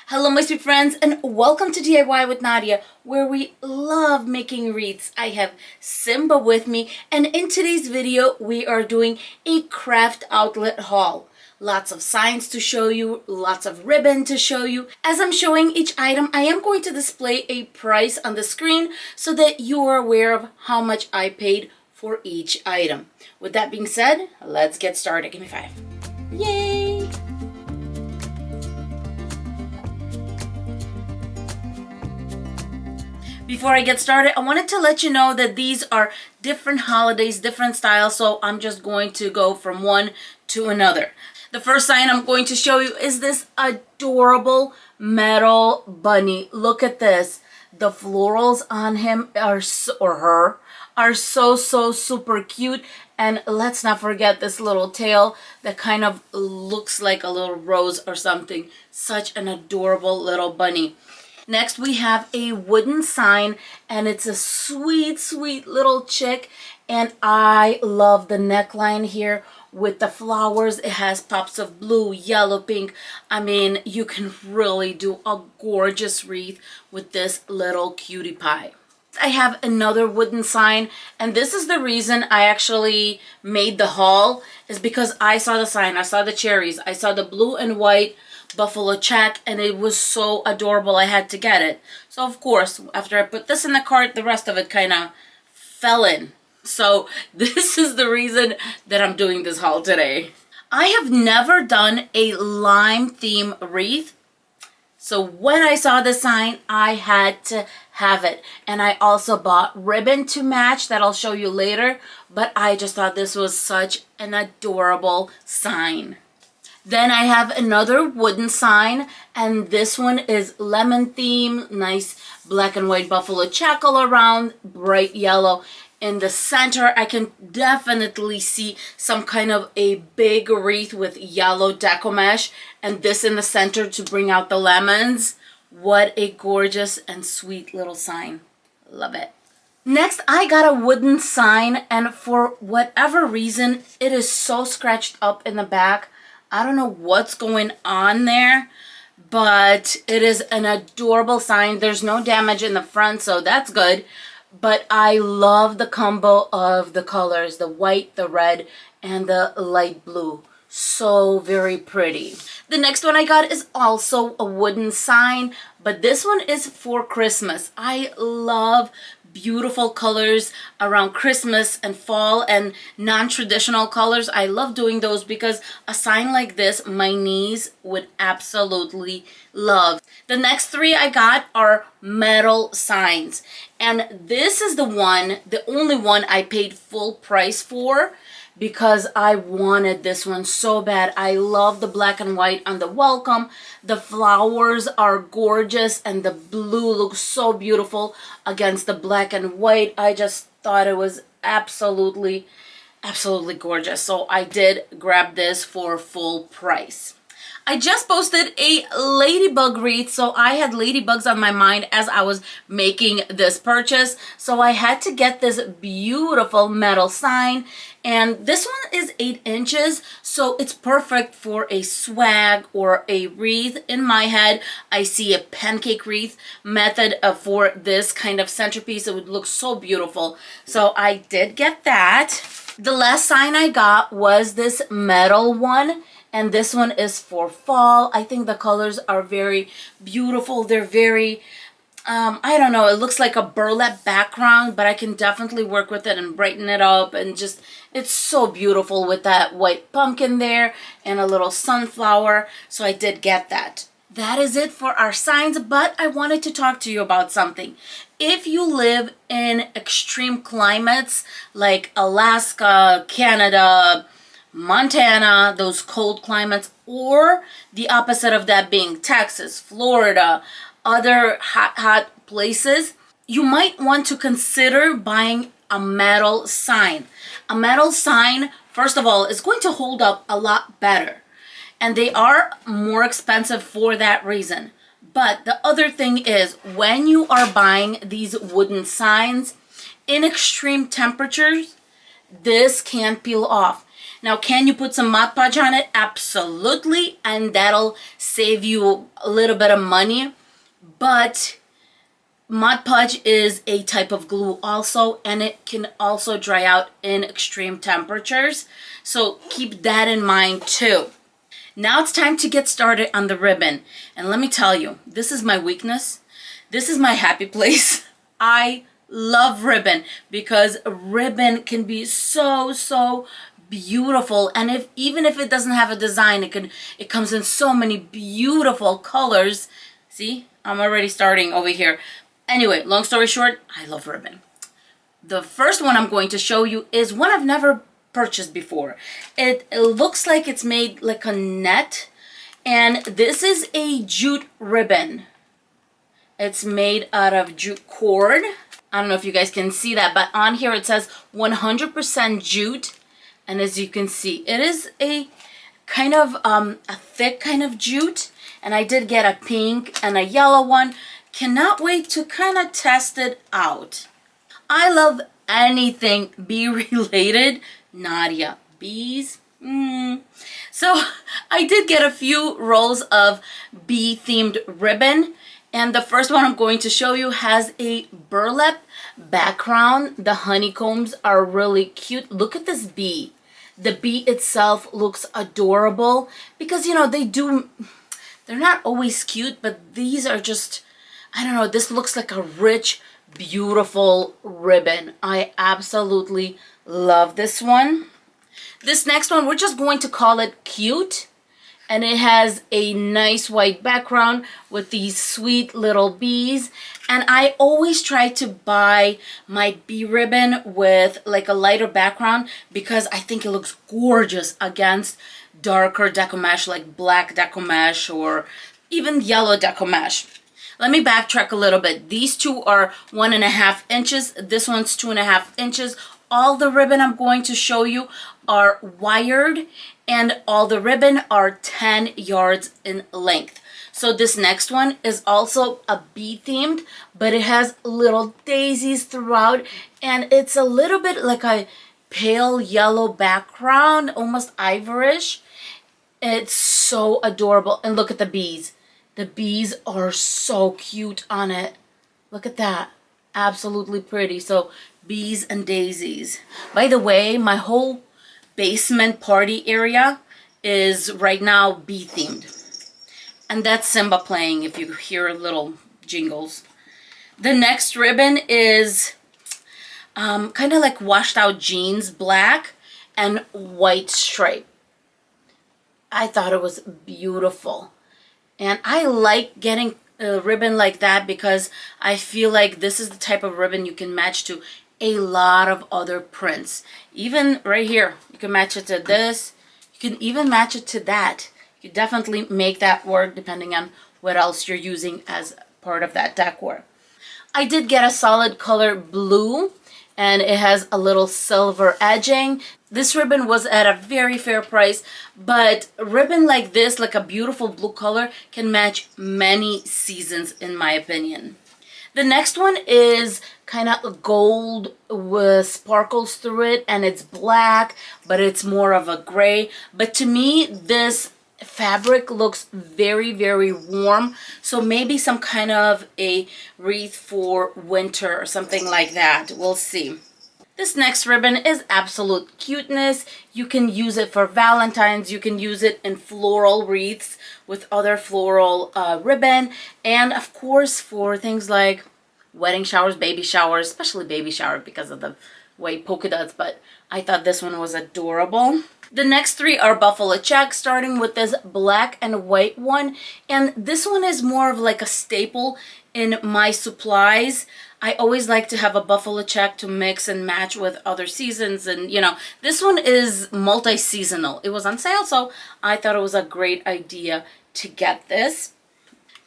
Hello my sweet friends and welcome to DIY with Nadia, where we love making wreaths. I have Simba with me, and in today's video we are doing a craft outlet haul. Lots of signs to show you, lots of ribbon to show you. As I'm showing each item, I am going to display a price on the screen so that you are aware of how much I paid for each item. With that being said, let's get started. Give me 5. Yay! Before I get started, I wanted to let you know that these are different holidays, different styles, so I'm just going to go from one to another. The first sign I'm going to show you is this adorable metal bunny. Look at this. The florals on him or her are so super cute. And let's not forget this little tail that kind of looks like a little rose or something. Such an adorable little bunny. Next, we have a wooden sign, and it's a sweet little chick, and I love the neckline here with the flowers. It has pops of blue, yellow, pink. I mean, you can really do a gorgeous wreath with this little cutie pie. I have another wooden sign, and this is the reason I actually made the haul, is because I saw the sign, I saw the cherries, I saw the blue and white buffalo check, and it was so adorable I had to get it. So of course, after I put this in the cart, the rest of it kind of fell in. So this is the reason that I'm doing this haul today. I have never done a lime theme wreath, so when I saw the sign, I had to have it. And I also bought ribbon to match that I'll show you later, but I just thought this was such an adorable sign. Then I have another wooden sign, and this one is lemon theme, nice black and white buffalo check all around, bright yellow. In the center, I can definitely see some kind of a big wreath with yellow deco mesh, and this in the center to bring out the lemons. What a gorgeous and sweet little sign. Love it. Next, I got a wooden sign, and for whatever reason, it is so scratched up in the back. I don't know what's going on there, but it is an adorable sign. There's no damage in the front, so that's good. But I love the combo of the colors, the white, the red, and the light blue. So very pretty. The next one I got is also a wooden sign, but this one is for Christmas. I love beautiful colors around Christmas and fall and non-traditional colors. I love doing those because a sign like this my niece would absolutely love. The next 3 I got are metal signs, and this is the only one I paid full price for because I wanted this one so bad. I love the black and white on the welcome. The flowers are gorgeous, and the blue looks so beautiful against the black and white. I just thought it was absolutely gorgeous. So I did grab this for full price. I just posted a ladybug wreath, so I had ladybugs on my mind as I was making this purchase. So I had to get this beautiful metal sign, and this one is 8 inches, so it's perfect for a swag or a wreath. In my head, I see a pancake wreath method for this kind of centerpiece. It would look so beautiful. So I did get that. The last sign I got was this metal one, and this one is for fall. I think the colors are very beautiful. They're very, I don't know, it looks like a burlap background, but I can definitely work with it and brighten it up, and just, it's so beautiful with that white pumpkin there and a little sunflower. So I did get that. That is it for our signs, but I wanted to talk to you about something. If you live in extreme climates like Alaska, Canada, Montana, those cold climates, or the opposite of that being Texas, Florida, other hot places, you might want to consider buying a metal sign. A metal sign, first of all, is going to hold up a lot better, and they are more expensive for that reason. But the other thing is, when you are buying these wooden signs in extreme temperatures, this can't peel off. Now, can you put some Mod Podge on it? Absolutely, and that'll save you a little bit of money. But Mod Podge is a type of glue also, and it can also dry out in extreme temperatures. So keep that in mind too. Now it's time to get started on the ribbon. And let me tell you, this is my weakness. This is my happy place. I love ribbon because ribbon can be so beautiful, and even if it doesn't have a design, it comes in so many beautiful colors. See, I'm already starting over here. Anyway, long story short, I love ribbon. The first one I'm going to show you is one I've never purchased before. It looks like it's made like a net, and this is a jute ribbon. It's made out of jute cord. I don't know if you guys can see that, but on here it says 100% jute. And as you can see, it is a kind of a thick kind of jute. And I did get a pink and a yellow one. Cannot wait to kind of test it out. I love anything bee related. Nadia, bees. So I did get a few rolls of bee themed ribbon. And the first one I'm going to show you has a burlap background. The honeycombs are really cute. Look at this bee. The bee itself looks adorable because, you know, they're not always cute, but these are just, I don't know, this looks like a rich, beautiful ribbon. I absolutely love this one. This next one, we're just going to call it cute. And it has a nice white background with these sweet little bees. And I always try to buy my bee ribbon with like a lighter background because I think it looks gorgeous against darker decommage like black decommage or even yellow decommage. Let me backtrack a little bit. These two are 1.5 inches. This one's 2.5 inches. All the ribbon I'm going to show you are wired, and all the ribbon are 10 yards in length. So this next one is also a bee themed, but it has little daisies throughout, and it's a little bit like a pale yellow background, almost ivorish. It's so adorable. And look at the bees. The bees are so cute on it. Look at that. Absolutely pretty. So bees and daisies. By the way, my whole basement party area is right now bee themed. And that's Simba playing if you hear little jingles. The next ribbon is kind of like washed out jeans, black and white stripe. I thought it was beautiful. And I like getting a ribbon like that because I feel like this is the type of ribbon you can match to a lot of other prints. Even right here, you can match it to this. You can even match it to that. You definitely make that work depending on what else you're using as part of that decor. I did get a solid color blue, and it has a little silver edging. This ribbon was at a very fair price, but a ribbon like this, like a beautiful blue color, can match many seasons in my opinion. The next one is kind of gold with sparkles through it, and it's black, but it's more of a gray. But to me, this fabric looks very warm, so maybe some kind of a wreath for winter or something like that. We'll see. This next ribbon is absolute cuteness. You can use it for Valentine's. You can use it in floral wreaths with other floral ribbon. And of course for things like wedding showers, baby showers, especially baby shower because of the white polka dots. But I thought this one was adorable. The next three are buffalo check, starting with this black and white one. And this one is more of like a staple in my supplies. I always like to have a buffalo check to mix and match with other seasons. And you know, this one is multi-seasonal. It was on sale, so I thought it was a great idea to get this.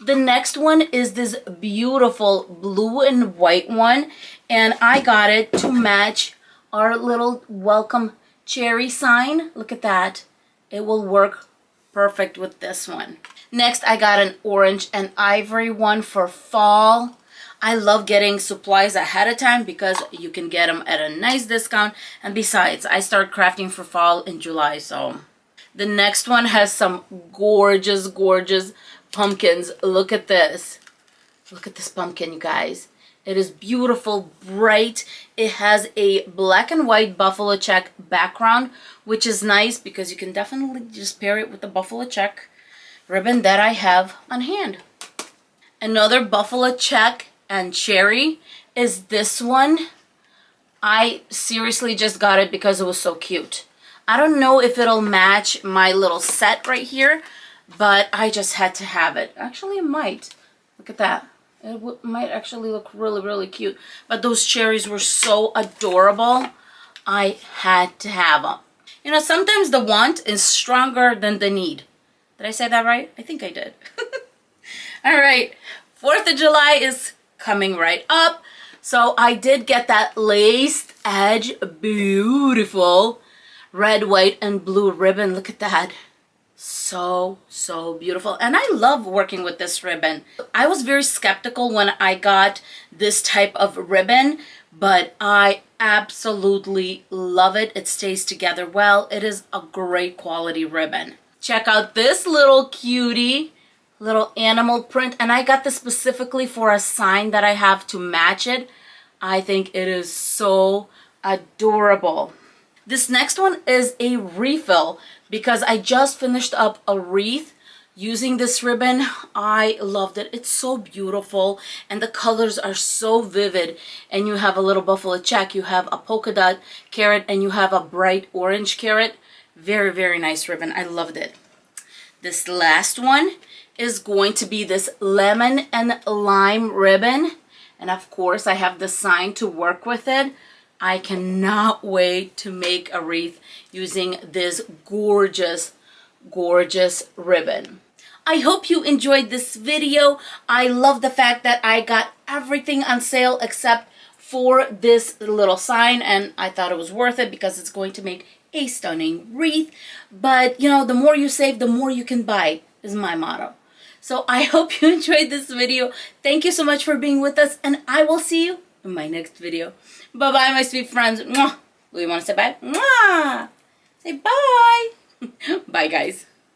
The next one is this beautiful blue and white one. And I got it to match our little welcome cherry sign. Look at that. It will work perfect with this one. Next, I got an orange and ivory one for fall. I love getting supplies ahead of time because you can get them at a nice discount. And besides, I start crafting for fall in July, so. The next one has some gorgeous, gorgeous pumpkins. Look at this. Look at this pumpkin, you guys. It is beautiful, bright. It has a black and white buffalo check background, which is nice because you can definitely just pair it with the buffalo check ribbon that I have on hand. Another buffalo check and cherry is this one. I seriously just got it because it was so cute. I don't know if it'll match my little set right here, but I just had to have it. Actually, it might. Look at that. It might actually look really, really cute. But those cherries were so adorable. I had to have them. You know, sometimes the want is stronger than the need. Did I say that right? I think I did. All right. 4th of July is coming right up. So I did get that laced edge, beautiful red, white, and blue ribbon. Look at that. So beautiful. And I love working with this ribbon. I was very skeptical when I got this type of ribbon, but I absolutely love it. It stays together well. It is a great quality ribbon. Check out this little cutie, little animal print. And I got this specifically for a sign that I have to match it. I think it is so adorable. This next one is a refill because I just finished up a wreath using this ribbon. I loved it. It's so beautiful and the colors are so vivid. And you have a little buffalo check, you have a polka dot carrot, and you have a bright orange carrot. Very, very nice ribbon. I loved it. This last one is going to be this lemon and lime ribbon. And of course, I have the sign to work with it. I cannot wait to make a wreath using this gorgeous, gorgeous ribbon. I hope you enjoyed this video. I love the fact that I got everything on sale except for this little sign, and I thought it was worth it because it's going to make a stunning wreath. But, you know, the more you save, the more you can buy, is my motto. So I hope you enjoyed this video. Thank you so much for being with us, and I will see you in my next video. Bye-bye, my sweet friends. Mwah. Do you want to say bye? Mwah. Say bye. Bye, guys.